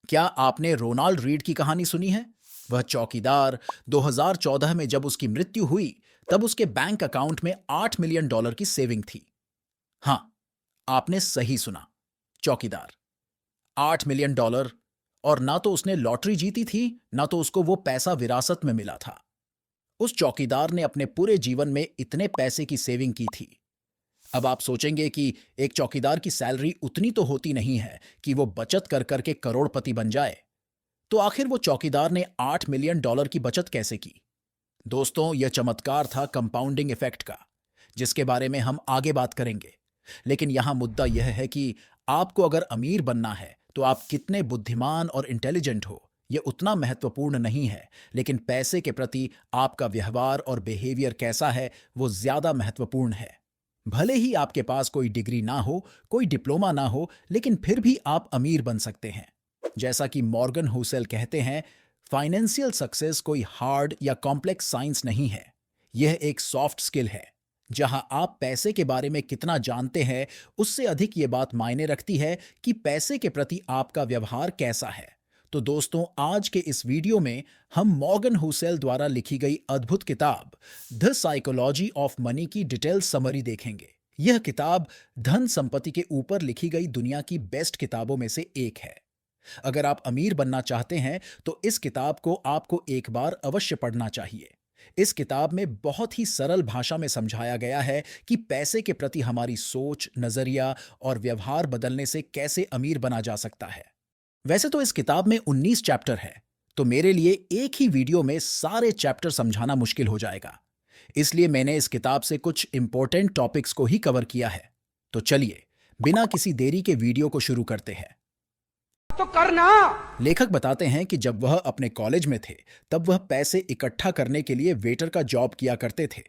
क्या आपने Ronald read की कहानी सुनी है? वह चौकीदार 2014 में जब उसकी मृत्यु हुई, तब उसके बैंक अकाउंट में $8 मिलियन की सेविंग थी। हाँ, आपने सही सुना। चौकीदार, $8 मिलियन। और ना तो उसने लॉटरी जीती थी, ना तो उसको वो पैसा विरासत में मिला था। उस चौकीदार ने अपने पूरे जीवन में इतने पैसे की सेविंग की थी। अब आप सोचेंगे कि एक चौकीदार की सैलरी उतनी तो होती नहीं है कि वो बचत कर करके करोड़पति बन जाए। तो आखिर वो चौकीदार ने $8 मिलियन की बचत कैसे की? दोस्तों, यह चमत्कार था कंपाउंडिंग इफेक्ट का, जिसके बारे में हम आगे बात करेंगे। लेकिन यहां मुद्दा यह है कि आपको अगर अमीर बनना है तो आप कितने बुद्धिमान और इंटेलिजेंट हो, यह उतना महत्वपूर्ण नहीं है। लेकिन पैसे के प्रति आपका व्यवहार और बिहेवियर कैसा है, वो ज्यादा महत्वपूर्ण है। भले ही आपके पास कोई डिग्री ना हो, कोई डिप्लोमा ना हो, लेकिन फिर भी आप अमीर बन सकते हैं। जैसा कि मॉर्गन हुसेल कहते हैं, फाइनेंशियल सक्सेस कोई हार्ड या कॉम्प्लेक्स साइंस नहीं है। यह एक सॉफ्ट स्किल है। जहां आप पैसे के बारे में कितना जानते हैं, उससे अधिक ये बात मायने रखती है कि पैसे के प्रति आपका व्यवहार कैसा है। तो दोस्तों, आज के इस वीडियो में हम मॉर्गन हुसेल द्वारा लिखी गई अद्भुत किताब द साइकोलॉजी ऑफ मनी की डिटेल समरी देखेंगे। यह किताब धन संपत्ति के ऊपर लिखी गई दुनिया की बेस्ट किताबों में से एक है। अगर आप अमीर बनना चाहते हैं तो इस किताब को आपको एक बार अवश्य पढ़ना चाहिए। इस किताब में बहुत ही सरल भाषा में समझाया गया है कि पैसे के प्रति हमारी सोच, नजरिया और व्यवहार बदलने से कैसे अमीर बना जा सकता है। वैसे तो इस किताब में 19 चैप्टर है, तो मेरे लिए एक ही वीडियो में सारे चैप्टर समझाना मुश्किल हो जाएगा। इसलिए मैंने इस किताब से कुछ इंपॉर्टेंट टॉपिक्स को ही कवर किया है। तो चलिए, बिना किसी देरी के वीडियो को शुरू करते हैं। तो करना। लेखक बताते हैं कि जब वह अपने कॉलेज में थे, तब वह पैसे इकट्ठा करने के लिए वेटर का जॉब किया करते थे।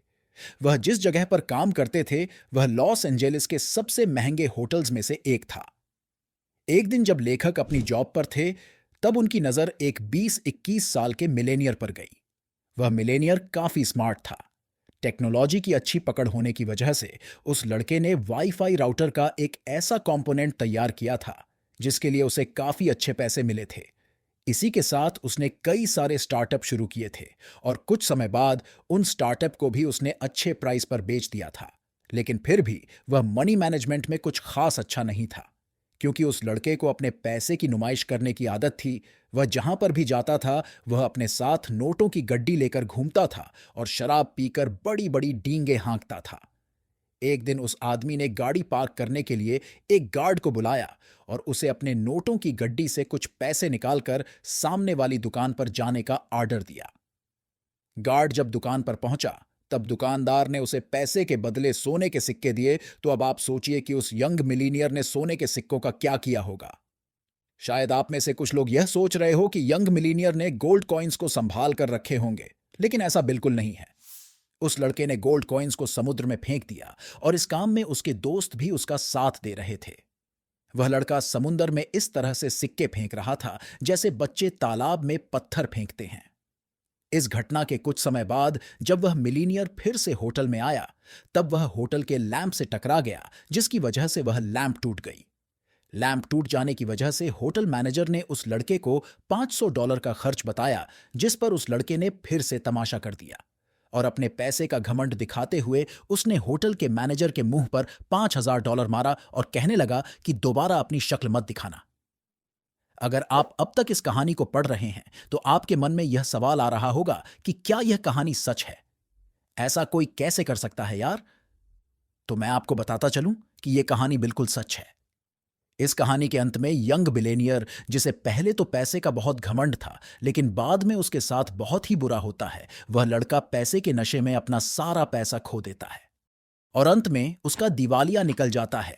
वह जिस जगह पर काम करते थे, वह लॉस एंजेलिस के सबसे महंगे होटल्स में से एक था। एक दिन जब लेखक अपनी जॉब पर थे, तब उनकी नजर एक 20-21 साल के मिलेनियर पर गई। वह मिलेनियर काफी स्मार्ट था। टेक्नोलॉजी की अच्छी पकड़ होने की वजह से उस लड़के ने वाईफाई राउटर का एक ऐसा कंपोनेंट तैयार किया था जिसके लिए उसे काफी अच्छे पैसे मिले थे। इसी के साथ उसने कई सारे स्टार्टअप शुरू किए थे और कुछ समय बाद उन स्टार्टअप को भी उसने अच्छे प्राइस पर बेच दिया था। लेकिन फिर भी वह मनी मैनेजमेंट में कुछ खास अच्छा नहीं था, क्योंकि उस लड़के को अपने पैसे की नुमाइश करने की आदत थी। वह जहां पर भी जाता था, वह अपने साथ नोटों की गड्डी लेकर घूमता था और शराब पीकर बड़ी बड़ी डींगे हाँकता था। एक दिन उस आदमी ने गाड़ी पार्क करने के लिए एक गार्ड को बुलाया और उसे अपने नोटों की गड्डी से कुछ पैसे निकालकर सामने वाली दुकान पर जाने का आर्डर दिया। गार्ड जब दुकान पर पहुंचा, तब दुकानदार ने उसे पैसे के बदले सोने के सिक्के दिए। तो अब आप सोचिए कि उस यंग मिलीनियर ने सोने के सिक्कों का क्या किया होगा। शायद आप में से कुछ लोग यह सोच रहे हो कि यंग मिलीनियर ने गोल्ड कॉइन्स को संभाल कर रखे होंगे, लेकिन ऐसा बिल्कुल नहीं है। उस लड़के ने गोल्ड कॉइन्स को समुद्र में फेंक दिया और इस काम में उसके दोस्त भी उसका साथ दे रहे थे। वह लड़का समुद्र में इस तरह से सिक्के फेंक रहा था जैसे बच्चे तालाब में पत्थर फेंकते हैं। इस घटना के कुछ समय बाद जब वह मिलीनियर फिर से होटल में आया, तब वह होटल के लैंप से टकरा गया, जिसकी वजह से वह लैंप टूट गई। लैंप टूट जाने की वजह से होटल मैनेजर ने उस लड़के को $500 का खर्च बताया, जिस पर उस लड़के ने फिर से तमाशा कर दिया और अपने पैसे का घमंड दिखाते हुए उसने होटल के मैनेजर के मुंह पर $5000 मारा और कहने लगा कि दोबारा अपनी शक्ल मत दिखाना। अगर आप अब तक इस कहानी को पढ़ रहे हैं तो आपके मन में यह सवाल आ रहा होगा कि क्या यह कहानी सच है? ऐसा कोई कैसे कर सकता है यार? तो मैं आपको बताता चलूं कि यह कहानी बिल्कुल सच है। इस कहानी के अंत में यंग बिलेनियर, जिसे पहले तो पैसे का बहुत घमंड था लेकिन बाद में उसके साथ बहुत ही बुरा होता है, वह लड़का पैसे के नशे में अपना सारा पैसा खो देता है और अंत में उसका दिवालिया निकल जाता है,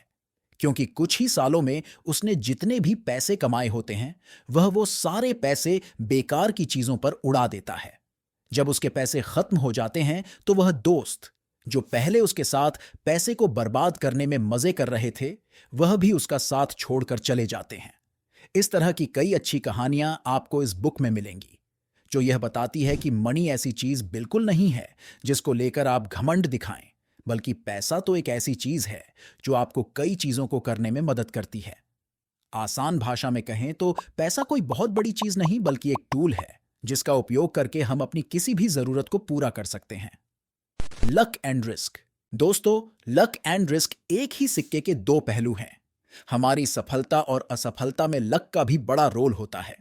क्योंकि कुछ ही सालों में उसने जितने भी पैसे कमाए होते हैं, वह वो सारे पैसे बेकार की चीजों पर उड़ा देता है। जब उसके पैसे खत्म हो जाते हैं तो वह दोस्त, जो पहले उसके साथ पैसे को बर्बाद करने में मजे कर रहे थे, वह भी उसका साथ छोड़कर चले जाते हैं। इस तरह की कई अच्छी कहानियां आपको इस बुक में मिलेंगी, जो यह बताती है कि मनी ऐसी चीज बिल्कुल नहीं है जिसको लेकर आप घमंड दिखाएं, बल्कि पैसा तो एक ऐसी चीज है जो आपको कई चीजों को करने में मदद करती है। आसान भाषा में कहें तो पैसा कोई बहुत बड़ी चीज नहीं बल्कि एक टूल है जिसका उपयोग करके हम अपनी किसी भी जरूरत को पूरा कर सकते हैं। Luck and risk. दोस्तों, लक एंड रिस्क एक ही सिक्के के दो पहलू हैं। हमारी सफलता और असफलता में लक का भी बड़ा रोल होता है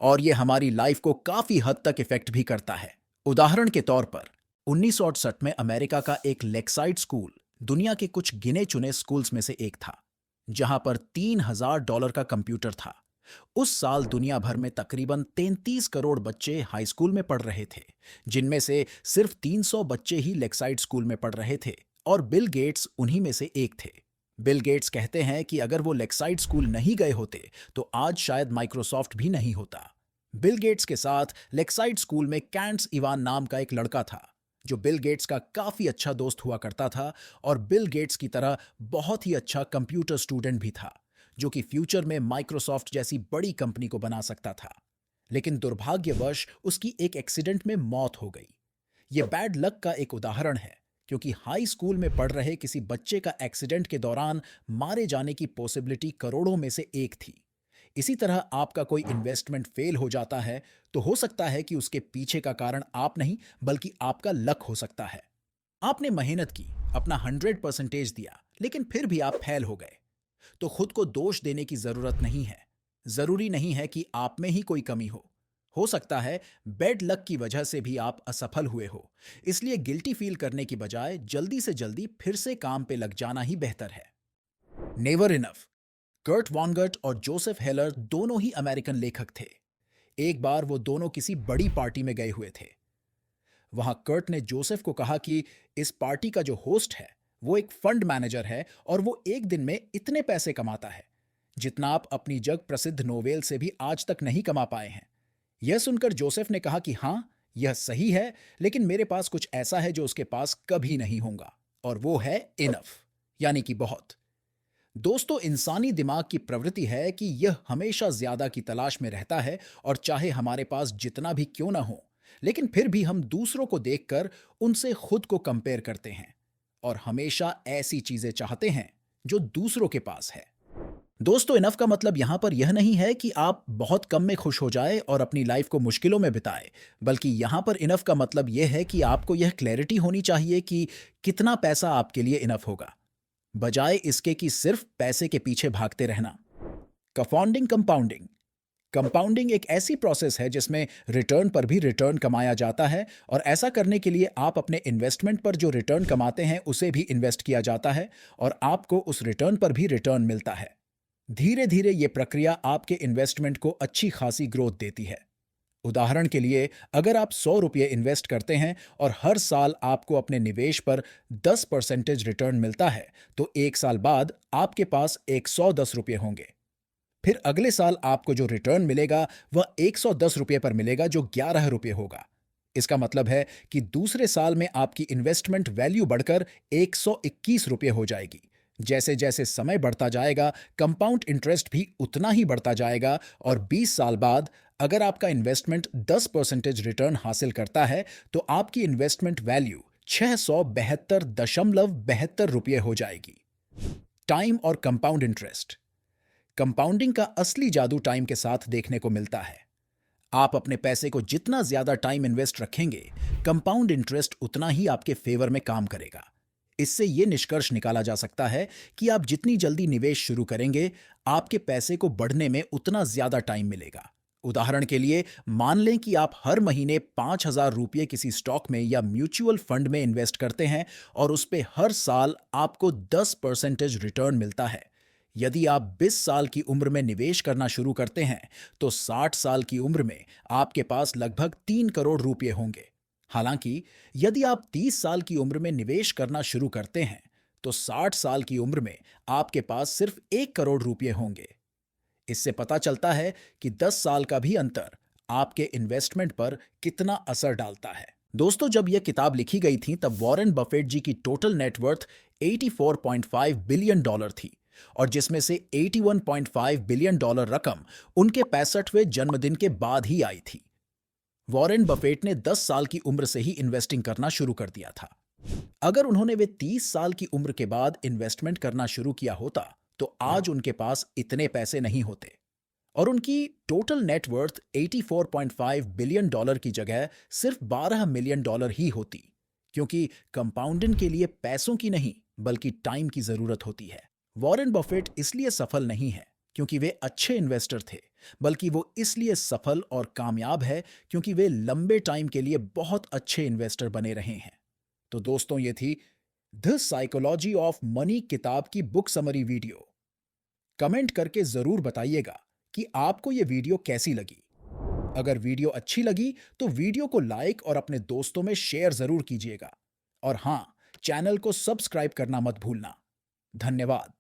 और यह हमारी लाइफ को काफी हद तक इफेक्ट भी करता है। उदाहरण के तौर पर 1968 में अमेरिका का एक लेक्साइड स्कूल दुनिया के कुछ गिने चुने स्कूल्स में से एक था, जहां पर $3000 का कंप्यूटर था। उस साल दुनिया भर में तकरीबन 33 करोड़ बच्चे हाई स्कूल में पढ़ रहे थे, जिनमें से सिर्फ 300 बच्चे ही लेक्साइड स्कूल में पढ़ रहे थे और बिल गेट्स उन्हीं में से एक थे। बिल गेट्स कहते हैं कि अगर वो लेक्साइड स्कूल नहीं गए होते तो आज शायद माइक्रोसॉफ्ट भी नहीं होता। बिल गेट्स के साथ लेक्साइड स्कूल में कैंट्स इवान नाम का एक लड़का था, जो बिल गेट्स का काफी अच्छा दोस्त हुआ करता था और बिल गेट्स की तरह बहुत ही अच्छा कंप्यूटर स्टूडेंट भी था, जो कि फ्यूचर में माइक्रोसॉफ्ट जैसी बड़ी कंपनी को बना सकता था। लेकिन दुर्भाग्यवश उसकी एक एक्सीडेंट में मौत हो गई। यह बैड लक का एक उदाहरण है, क्योंकि हाई स्कूल में पढ़ रहे किसी बच्चे का एक्सीडेंट के दौरान मारे जाने की पॉसिबिलिटी करोड़ों में से एक थी। इसी तरह आपका कोई इन्वेस्टमेंट फेल हो जाता है तो हो सकता है कि उसके पीछे का कारण आप नहीं बल्कि आपका लक हो सकता है। आपने मेहनत की, अपना 100% दिया, लेकिन फिर भी आप फेल हो गए, तो खुद को दोष देने की जरूरत नहीं है। जरूरी नहीं है कि आप में ही कोई कमी हो सकता है बैड लक की वजह से भी आप असफल हुए हो। इसलिए गिल्टी फील करने की बजाय जल्दी से जल्दी फिर से काम पे लग जाना ही बेहतर है। Never enough. कर्ट वॉन्गर्ट और जोसेफ हेलर दोनों ही अमेरिकन लेखक थे। एक बार वो दोनों किसी बड़ी पार्टी में गए हुए थे। वहां कर्ट ने जोसेफ को कहा कि इस पार्टी का जो होस्ट है वो एक फंड मैनेजर है और वो एक दिन में इतने पैसे कमाता है जितना आप अपनी जग प्रसिद्ध नोवेल से भी आज तक नहीं कमा पाए हैं। यह सुनकर जोसेफ ने कहा कि हाँ, यह सही है, लेकिन मेरे पास कुछ ऐसा है जो उसके पास कभी नहीं होगा, और वो है इनफ, यानी कि बहुत। दोस्तों, इंसानी दिमाग की प्रवृत्ति है कि यह हमेशा ज्यादा की तलाश में रहता है और चाहे हमारे पास जितना भी क्यों ना हो, लेकिन फिर भी हम दूसरों को देखकर उनसे खुद को कंपेयर करते हैं और हमेशा ऐसी चीजें चाहते हैं जो दूसरों के पास है। दोस्तों, इनफ का मतलब यहां पर यह नहीं है कि आप बहुत कम में खुश हो जाए और अपनी लाइफ को मुश्किलों में बिताए, बल्कि यहां पर इनफ का मतलब यह है कि आपको यह क्लैरिटी होनी चाहिए कि कितना पैसा आपके लिए इनफ होगा, बजाय इसके कि सिर्फ पैसे के पीछे भागते रहना। कंपाउंडिंग। कंपाउंडिंग एक ऐसी प्रोसेस है जिसमें रिटर्न पर भी रिटर्न कमाया जाता है, और ऐसा करने के लिए आप अपने इन्वेस्टमेंट पर जो रिटर्न कमाते हैं उसे भी इन्वेस्ट किया जाता है और आपको उस रिटर्न पर भी रिटर्न मिलता है। धीरे धीरे ये प्रक्रिया आपके इन्वेस्टमेंट को अच्छी खासी ग्रोथ देती है। उदाहरण के लिए, अगर आप 100 रुपये इन्वेस्ट करते हैं और हर साल आपको अपने निवेश पर 10% रिटर्न मिलता है, तो एक साल बाद आपके पास 110 रुपये होंगे। फिर अगले साल आपको जो रिटर्न मिलेगा वह 110 रुपये पर मिलेगा, जो 11 रुपये होगा। इसका मतलब है कि दूसरे साल में आपकी इन्वेस्टमेंट वैल्यू बढ़कर 121 रुपये हो जाएगी। जैसे जैसे समय बढ़ता जाएगा, कंपाउंड इंटरेस्ट भी उतना ही बढ़ता जाएगा और 20 साल बाद अगर आपका इन्वेस्टमेंट 10% रिटर्न हासिल करता है तो आपकी इन्वेस्टमेंट वैल्यू 672.72 रुपये हो जाएगी। टाइम और कंपाउंड इंटरेस्ट। कंपाउंडिंग का असली जादू टाइम के साथ देखने को मिलता है। आप अपने पैसे को जितना ज्यादा टाइम इन्वेस्ट रखेंगे, कंपाउंड इंटरेस्ट उतना ही आपके फेवर में काम करेगा। इससे यह निष्कर्ष निकाला जा सकता है कि आप जितनी जल्दी निवेश शुरू करेंगे, आपके पैसे को बढ़ने में उतना ज्यादा टाइम मिलेगा। उदाहरण के लिए, मान लें कि आप हर महीने 5,000 रुपये किसी स्टॉक में या म्यूचुअल फंड में इन्वेस्ट करते हैं और उस पे हर साल आपको 10% रिटर्न मिलता है। यदि आप 20 साल की उम्र में निवेश करना शुरू करते हैं तो 60 साल की उम्र में आपके पास लगभग 3 करोड़ रुपये होंगे। हालांकि यदि आप 30 साल की उम्र में निवेश करना शुरू करते हैं तो 60 साल की उम्र में आपके पास सिर्फ 1 करोड़ रुपये होंगे। इससे पता चलता है कि 10 साल का भी अंतर आपके इन्वेस्टमेंट पर कितना असर डालता है। दोस्तों, जब यह किताब लिखी गई थी तब वॉरेन बफेट जी की टोटल नेटवर्थ $84.5 बिलियन थी, और जिसमें से $81.5 बिलियन रकम उनके 65वें जन्मदिन के बाद ही आई थी। वॉरेन बफेट ने 10 साल की उम्र से ही इन्वेस्टिंग करना शुरू कर दिया था। अगर उन्होंने वे 30 साल की उम्र के बाद इन्वेस्टमेंट करना शुरू किया होता तो आज उनके पास इतने पैसे नहीं होते और उनकी टोटल नेटवर्थ 84.5 बिलियन डॉलर की जगह सिर्फ 12 मिलियन डॉलर ही होती, क्योंकि कंपाउंडिंग के लिए पैसों की नहीं बल्कि टाइम की जरूरत होती है। वॉरेन बफेट इसलिए सफल नहीं है क्योंकि वे अच्छे इन्वेस्टर थे, बल्कि वो इसलिए सफल और कामयाब है क्योंकि वे लंबे टाइम के लिए बहुत अच्छे इन्वेस्टर बने रहे हैं। तो दोस्तों, ये थी द साइकोलॉजी ऑफ मनी किताब की बुक समरी वीडियो। कमेंट करके जरूर बताइएगा कि आपको ये वीडियो कैसी लगी। अगर वीडियो अच्छी लगी तो वीडियो को लाइक और अपने दोस्तों में शेयर जरूर कीजिएगा। और हाँ, चैनल को सब्सक्राइब करना मत भूलना। धन्यवाद।